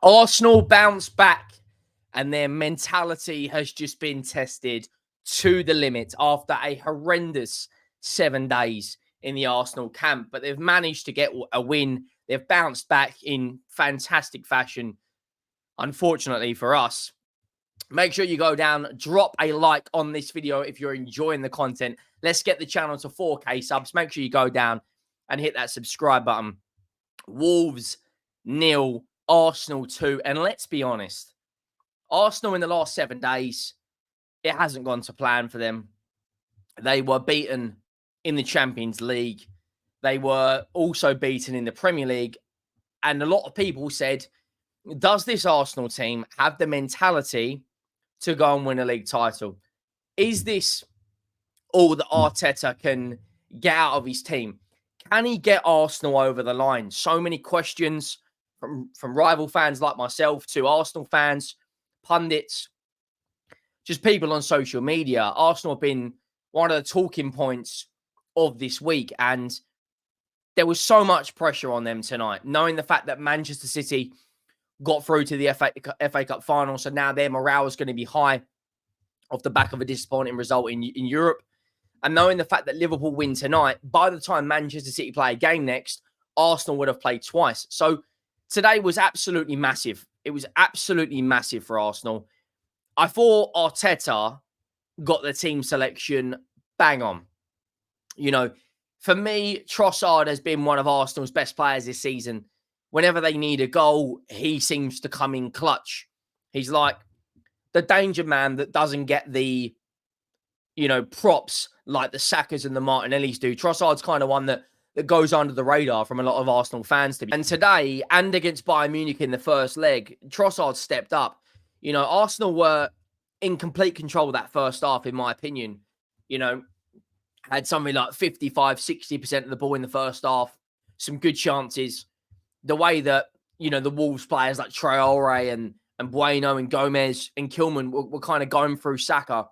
Arsenal bounce back and their mentality has just been tested to the limit after a horrendous 7 days in the Arsenal camp. But they've managed to get a win. They've bounced back in fantastic fashion, unfortunately for us. Make sure you go down, drop a like on this video if you're enjoying the content. Let's get the channel to 4K subs. Make sure you go down and hit that subscribe button. Wolves 0, Arsenal 2. And let's be honest, Arsenal in the last 7 days, it hasn't gone to plan for them. They were beaten in the Champions League. They were also beaten in the Premier League. And a lot of people said, does this Arsenal team have the mentality to go and win a league title? Is this all that Arteta can get out of his team? Can he get Arsenal over the line? So many questions from rival fans like myself to Arsenal fans, pundits, just people on social media. Arsenal have been one of the talking points of this week, and there was so much pressure on them tonight, knowing the fact that Manchester City got through to the FA Cup final, so now their morale is going to be high off the back of a disappointing result in Europe. And knowing the fact that Liverpool win tonight, by the time Manchester City play a game next, Arsenal would have played twice. So today was absolutely massive. It was absolutely massive for Arsenal. I thought Arteta got the team selection bang on. You know, for me, Trossard has been one of Arsenal's best players this season. Whenever they need a goal, he seems to come in clutch. He's like the danger man that doesn't get the, props like the Sakas and the Martinellis do. Trossard's kind of one that goes under the radar from a lot of Arsenal fans to be. And today, and against Bayern Munich in the first leg, Trossard stepped up. Arsenal were in complete control of that first half, in my opinion. Had something like 55, 60% of the ball in the first half. Some good chances. The way that, the Wolves players like Traore and Bueno and Gomez and Kilman were kind of going through Saka,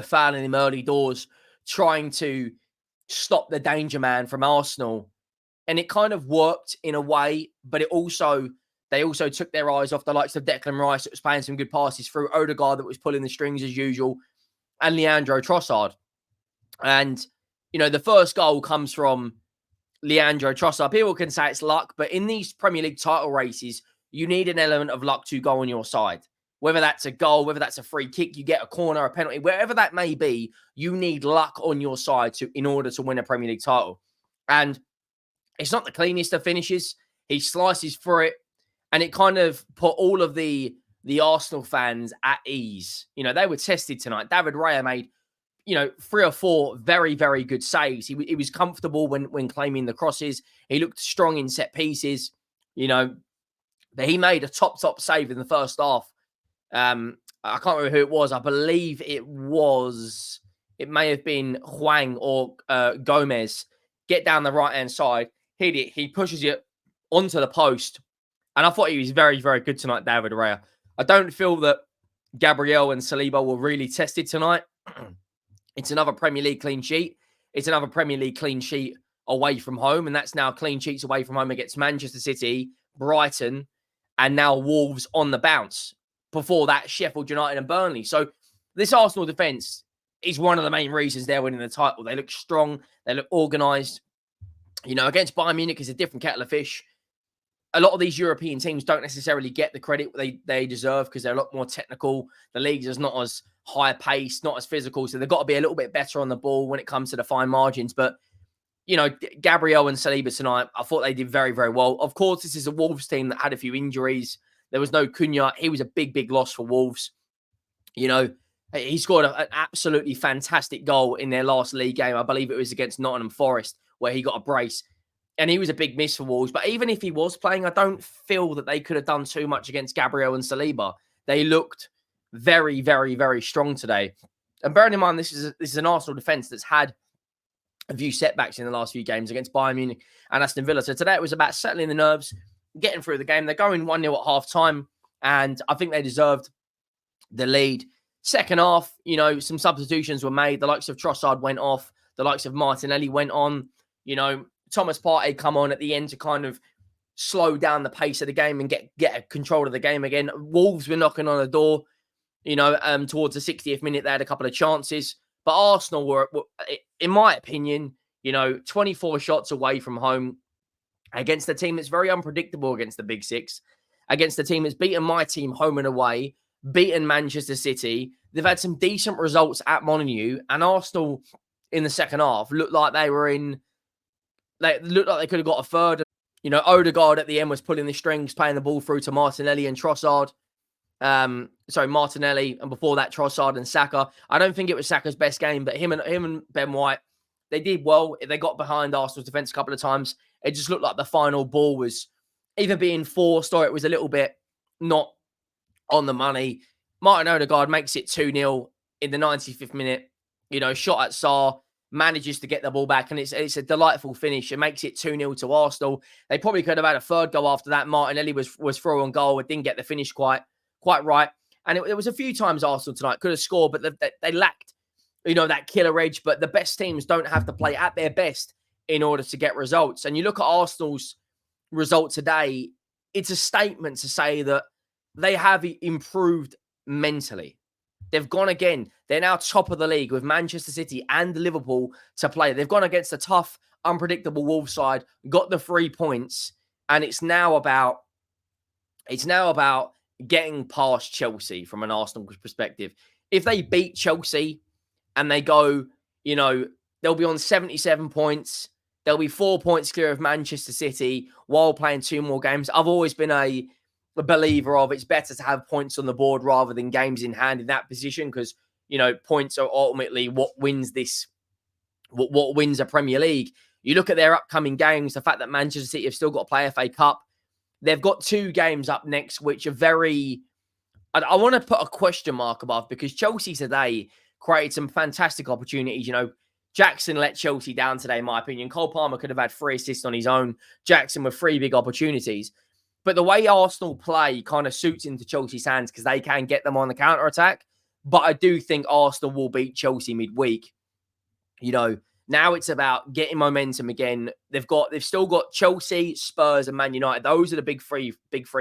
fouling him early doors, trying to stop the danger man from Arsenal. And it kind of worked in a way, but they also took their eyes off the likes of Declan Rice that was playing some good passes through, Odegaard that was pulling the strings as usual, and Leandro Trossard. And, the first goal comes from Leandro Trossard. People can say it's luck, but in these Premier League title races, you need an element of luck to go on your side. Whether that's a goal, whether that's a free kick, you get a corner, a penalty, wherever that may be, you need luck on your side in order to win a Premier League title. And it's not the cleanest of finishes. He slices through it, and it kind of put all of the Arsenal fans at ease. They were tested tonight. David Raya made 3 or 4 very, very good saves. He was comfortable when claiming the crosses. He looked strong in set pieces, but he made a top save in the first half. I can't remember who it was. I believe it may have been Hwang or Gomez. Get down the right-hand side, hit it. He pushes it onto the post. And I thought he was very, very good tonight, David Raya. I don't feel that Gabriel and Saliba were really tested tonight. It's another Premier League clean sheet. It's another Premier League clean sheet away from home. And that's now clean sheets away from home against Manchester City, Brighton, and now Wolves on the bounce. Before that, Sheffield United and Burnley. So this Arsenal defence is one of the main reasons they're winning the title. They look strong. They look organised. Against Bayern Munich is a different kettle of fish. A lot of these European teams don't necessarily get the credit they deserve because they're a lot more technical. The league is not as high paced, not as physical. So they've got to be a little bit better on the ball when it comes to the fine margins. But, Gabriel and Saliba tonight, I thought they did very, very well. Of course, this is a Wolves team that had a few injuries. There was no Cunha. He was a big, big loss for Wolves. He scored an absolutely fantastic goal in their last league game. I believe it was against Nottingham Forest where he got a brace. And he was a big miss for Wolves. But even if he was playing, I don't feel that they could have done too much against Gabriel and Saliba. They looked very, very, very strong today. And bearing in mind, this is an Arsenal defence that's had a few setbacks in the last few games against Bayern Munich and Aston Villa. So today it was about settling the nerves, getting through the game. They're going 1-0 at half-time, and I think they deserved the lead. Second half, some substitutions were made. The likes of Trossard went off. The likes of Martinelli went on. Thomas Partey come on at the end to kind of slow down the pace of the game and get a control of the game again. Wolves were knocking on the door, towards the 60th minute. They had a couple of chances, but Arsenal were, in my opinion, 24 shots away from home against a team that's very unpredictable against the Big Six, against a team that's beaten my team home and away, beaten Manchester City. They've had some decent results at Molineux, and Arsenal in the second half looked like they could have got a third. Odegaard at the end was pulling the strings, playing the ball through to Martinelli and Trossard. Martinelli, and before that, Trossard and Saka. I don't think it was Saka's best game, but him and Ben White, they did well. They got behind Arsenal's defence a couple of times. It just looked like the final ball was either being forced or it was a little bit not on the money. Martin Odegaard makes it 2-0 in the 95th minute. Shot at Sarr, manages to get the ball back, and it's a delightful finish. It makes it 2-0 to Arsenal. They probably could have had a third goal after that. Martinelli was through on goal. It didn't get the finish quite right. And there was a few times Arsenal tonight could have scored, but they lacked, that killer edge. But the best teams don't have to play at their best in order to get results. And you look at Arsenal's result today, it's a statement to say that they have improved mentally. They've gone again. They're now top of the league with Manchester City and Liverpool to play. They've gone against a tough, unpredictable Wolves side, got the 3 points, and it's now about getting past Chelsea from an Arsenal perspective. If they beat Chelsea and they go, they'll be on 77 points. They'll be 4 points clear of Manchester City while playing 2 more games. I've always been a believer of it's better to have points on the board rather than games in hand in that position because, points are ultimately what wins a Premier League. You look at their upcoming games, the fact that Manchester City have still got to play FA Cup. They've got 2 games up next, which are very... I want to put a question mark above because Chelsea today created some fantastic opportunities. Jackson let Chelsea down today, in my opinion. Cole Palmer could have had 3 assists on his own. Jackson with 3 big opportunities. But the way Arsenal play kind of suits into Chelsea's hands because they can get them on the counter-attack. But I do think Arsenal will beat Chelsea midweek. Now it's about getting momentum again. They've still got Chelsea, Spurs, and Man United. Those are the big three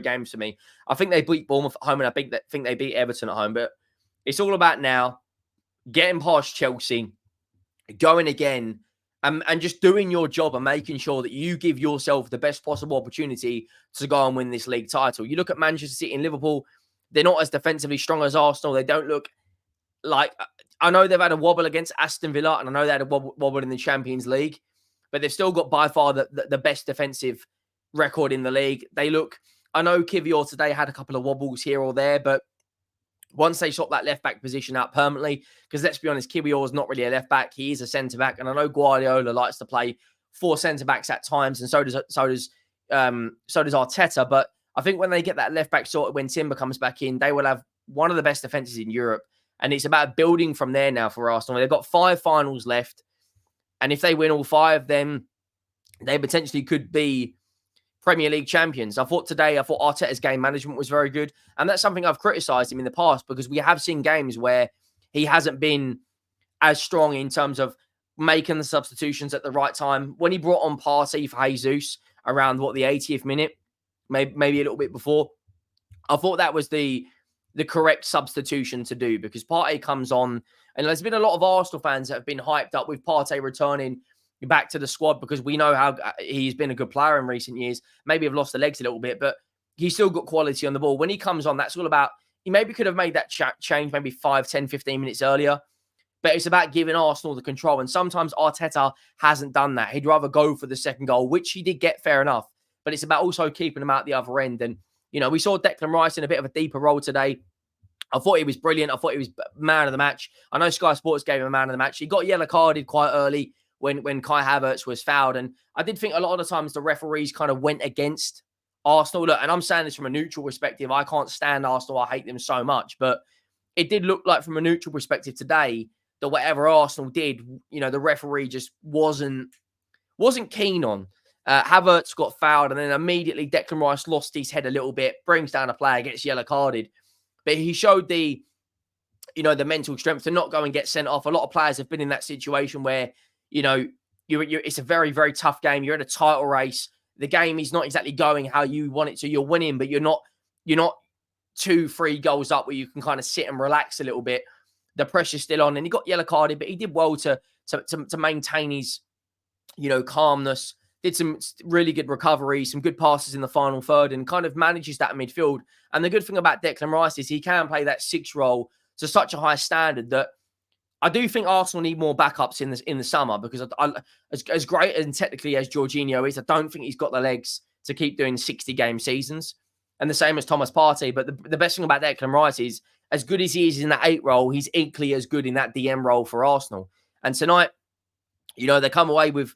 games for me. I think they beat Bournemouth at home, and I think they beat Everton at home. But it's all about now getting past Chelsea, going again, and just doing your job and making sure that you give yourself the best possible opportunity to go and win this league title. You look at Manchester City and Liverpool; they're not as defensively strong as Arsenal. They don't look like... I know they've had a wobble against Aston Villa, and I know they had a wobble in the Champions League, but they've still got by far the best defensive record in the league. I know Kivior today had a couple of wobbles here or there, but once they sort that left-back position out permanently, because let's be honest, Kivior is not really a left-back. He is a centre-back, and I know Guardiola likes to play 4 centre-backs at times, and so does Arteta, but I think when they get that left-back sorted, when Timber comes back in, they will have one of the best defences in Europe. And it's about building from there now for Arsenal. They've got 5 finals left. And if they win all 5, then they potentially could be Premier League champions. I thought Arteta's game management was very good. And that's something I've criticised him in the past because we have seen games where he hasn't been as strong in terms of making the substitutions at the right time. When he brought on Partey for Jesus around, the 80th minute, maybe a little bit before, I thought that was the correct substitution to do because Partey comes on, and there's been a lot of Arsenal fans that have been hyped up with Partey returning back to the squad because we know how he's been a good player in recent years. Maybe have lost the legs a little bit, but he's still got quality on the ball. When he comes on, that's all about, he maybe could have made that change maybe 5, 10, 15 minutes earlier, but it's about giving Arsenal the control. And sometimes Arteta hasn't done that. He'd rather go for the second goal, which he did get, fair enough, but it's about also keeping him out the other end. And we saw Declan Rice in a bit of a deeper role today. I thought he was brilliant. I thought he was man of the match. I know Sky Sports gave him a man of the match. He got yellow carded quite early when Kai Havertz was fouled. And I did think a lot of the times the referees kind of went against Arsenal. Look, and I'm saying this from a neutral perspective. I can't stand Arsenal. I hate them so much. But it did look like from a neutral perspective today that whatever Arsenal did, the referee just wasn't keen on. Havertz got fouled, and then immediately Declan Rice lost his head a little bit, brings down a player, gets yellow carded. But he showed the mental strength to not go and get sent off. A lot of players have been in that situation where, it's a very, very tough game. You're in a title race. the game is not exactly going how you want it to. You're winning, but you're not 2-3 goals up where you can kind of sit and relax a little bit. The pressure's still on, and he got yellow carded, but he did well to maintain his, calmness. Did some really good recovery, some good passes in the final third, and kind of manages that midfield. And the good thing about Declan Rice is he can play that 6 role to such a high standard that I do think Arsenal need more backups in the summer, because as great and technically as Jorginho is, I don't think he's got the legs to keep doing 60-game seasons. And the same as Thomas Partey. But the best thing about Declan Rice is, as good as he is in that 8 role, he's equally as good in that DM role for Arsenal. And tonight, they come away with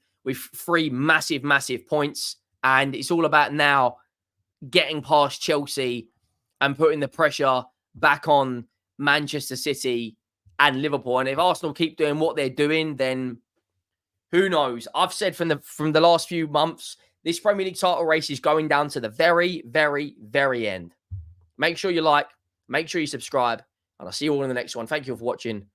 3 massive, massive points. And it's all about now getting past Chelsea and putting the pressure back on Manchester City and Liverpool. And if Arsenal keep doing what they're doing, then who knows? I've said from the last few months, this Premier League title race is going down to the very, very, very end. Make sure you like, make sure you subscribe, and I'll see you all in the next one. Thank you for watching.